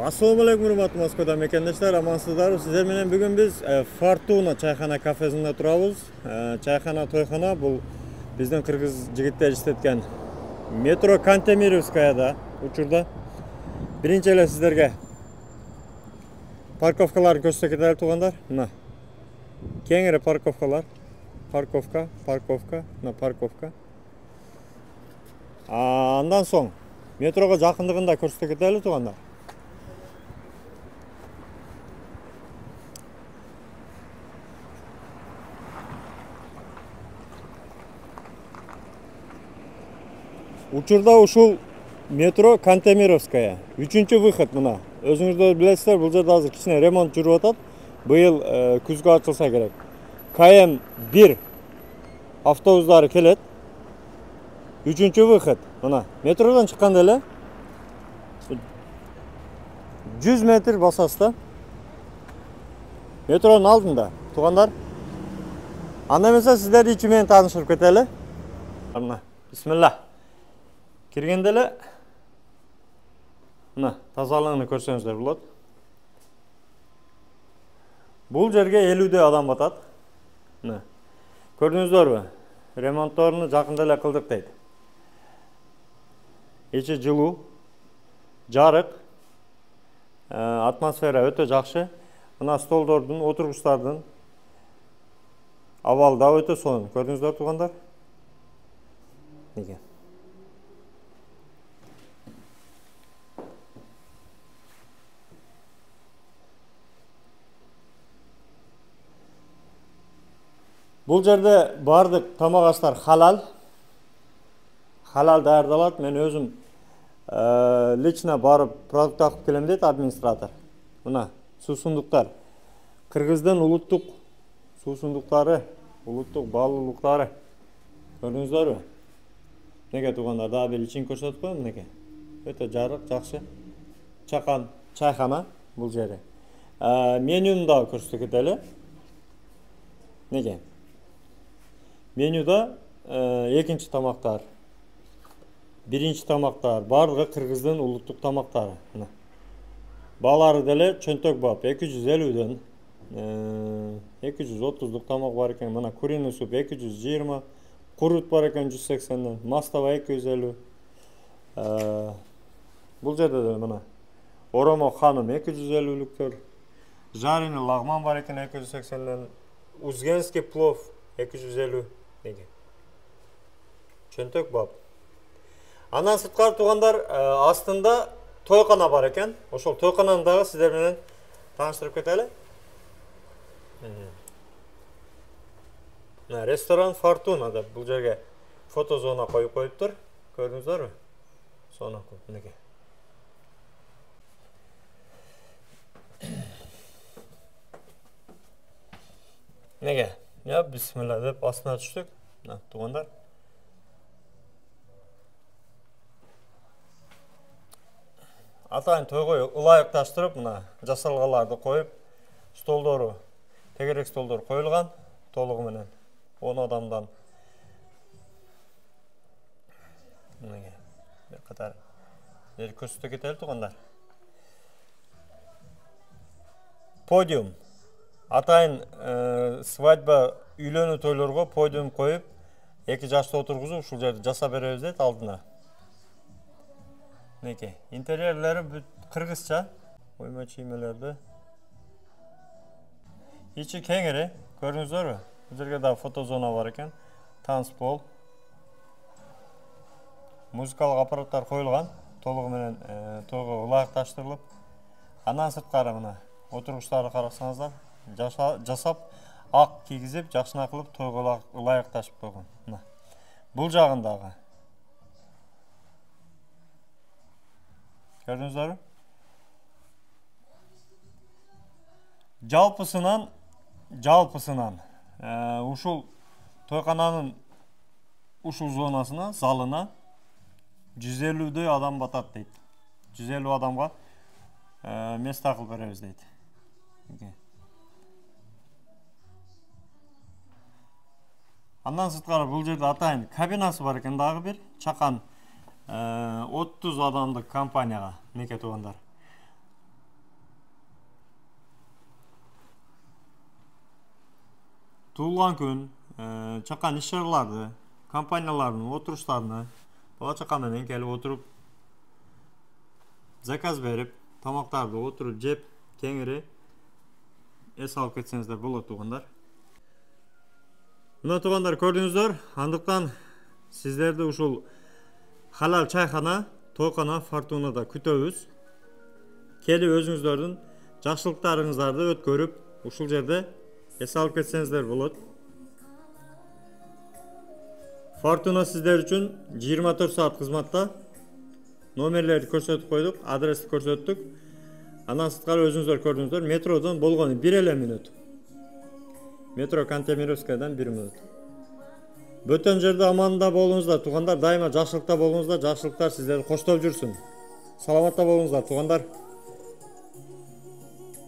Assalamu alaikum hurmatly Moskvada mekendештер, амансыздарбы. Сиздер менен бүгүн биз Fortuna чайхана кафесинде турабыз. Чайхана тойхона бул биздин кыргыз жигиттер иштеткен метро Кантемировскаяда учурда. Биринчи эле сиздерге парковкаларды көрсөтө кетели туугандар. Мына кеңири парковкалар. Парковка, мына парковка. Андан соң метрого жакындыгында көрсөтө кетели туугандар. Учурда ушул метро Кантемировская. 3-чү выход мына. Өзүңүздөр билесиздер, бул жерде азыр кичине ремонт жүрүп атат. Быйыл күзгө ачылса керек. КМ1 автобустары келет. 3-чү выход мына. Метродон чыкканда эле 100 метр басасыз да. Метронун алдында, туугандар. Анда эмесе сиздер ичи менен таанышып кетели. Мына, бисмилла. Киргенде эле мына тазалыгын көрсөңүздөр болот. Бул жерге 50 адам батат. Мына. Көрдүңүздөрбү? Ремонтторуну жакында эле кылдык дейт. Ичи жылуу, жарык, атмосфера өтө жакшы. Мына столдордун, отургучтардын абалы да өтө сонун. Көрдүңүздөр туугандар? Неге? Бул жерде бардык тамак аштар халал. Халал даярдалат. Мен өзүм лично барып продукт алып келем дейт администратор. Мына суусундуктар. Кыргыздын улуттук суусундуктары, улуттук баалуулуктары. Көрдүңүздөрбү? Неге туугандар, дагы бир ичин көрсөтүп коеюн мынеке. Өтө жарык, жакшы. Чакан чайхана бул жери. Менюну дагы көрсөтө кетели. Неге? Менюда экинчи тамактар, биринчи тамактар, бардыгы кыргыздын улуттук тамактары. Баалары деле чөнтөк бап 250дөн 230дук тамак бар экен. Мына куриный суп 220, курут бар экен 180ден, мастава 250. Бул жерде деле мына оромо ханым 250лүктөр, жареный лагман бар экен 280ден, узгенский плов 250. Неге? Чөнтөк бап. Андан сырткары туугандар, астында тойкана бар экен. Ошол тойкананы дагы сиздер менен тааныштырып кетели. Ресторан Fortuna деп бул жерге фотозона коюп коюптур. Көрдүңүздөрбү? Сона коюп мынеке. Неге? Я бисмилла деп астына түштүк. Туугандар. Атайын тойго ылайыкташтырып, мына жасалгаларды коюп, столдору, тегерек столдор коюлган, толугу менен 10 адамдан. Мынеге. Бир катар жер көрсөтө кетели туугандар. Подиум. Атайын свадьба үйлөнүү тойлорго подиум коюп, 2 жашты отургузуп, ушул жерди жасап беребиз дейт алдына. Неке, интерьерлери бүт кыргызча, ойма чиймелерди. Ичи кеңири, көрдүңүздөрбү? Бул жерге да фотозона бар экен, танцпол. Музыкалык аппараттар коюлган, толугу менен тойго ылайыкташтырылып. Андан сырткары мына отургучтарды карасаңыздар, жасап, ак кийгизип, жакшына кылып тойго ылайыкташып койгон. Мына. Бул жагындагы. Көрдүңүздөрбү? Жалпысынан ушул тойкананын ушул зонасына, залына 150 адам батат дейт. 150 адамга место кылып беребиз дейт. Андан сырткары бул жерде атайын кабинасы бар экен дагы бир. Чакан 30 адамдык компанияга, неке туугандар. туылган күн, чакан иш чараларды, компаниялардын отуруштарына бала чака менен келип отуруп заказ берип, тамактарды отуруп жеп, кеңири эс алып кетсеңиздер болот туугандар. Мына туугандар көрдүңүздөр, андыктан сиздерди ушул халал чайхана, тоокана Фортунада күтөбүз. Келип өзүңүздөрдүн жакшылыктарыңыздарды өткөрүп, ушул жерде эс алып кетсеңиздер болот. Фортуна сиздер үчүн 24 саат кызматта. Номерлерди көрсөтүп койдук, адрести көрсөттүк. Андан сырткары өзүңүздөр көрдүңүздөр, метродон болгону 1 мүнөт. Метро Кантемировскаядан 1 мүнөт. Бөтөн жерде аманда болуңуздар туугандар, дайыма жакшылыкта болуңуздар, жакшылыктар сиздерди коштоп жүрсүн. Саламатта болуңуздар туугандар.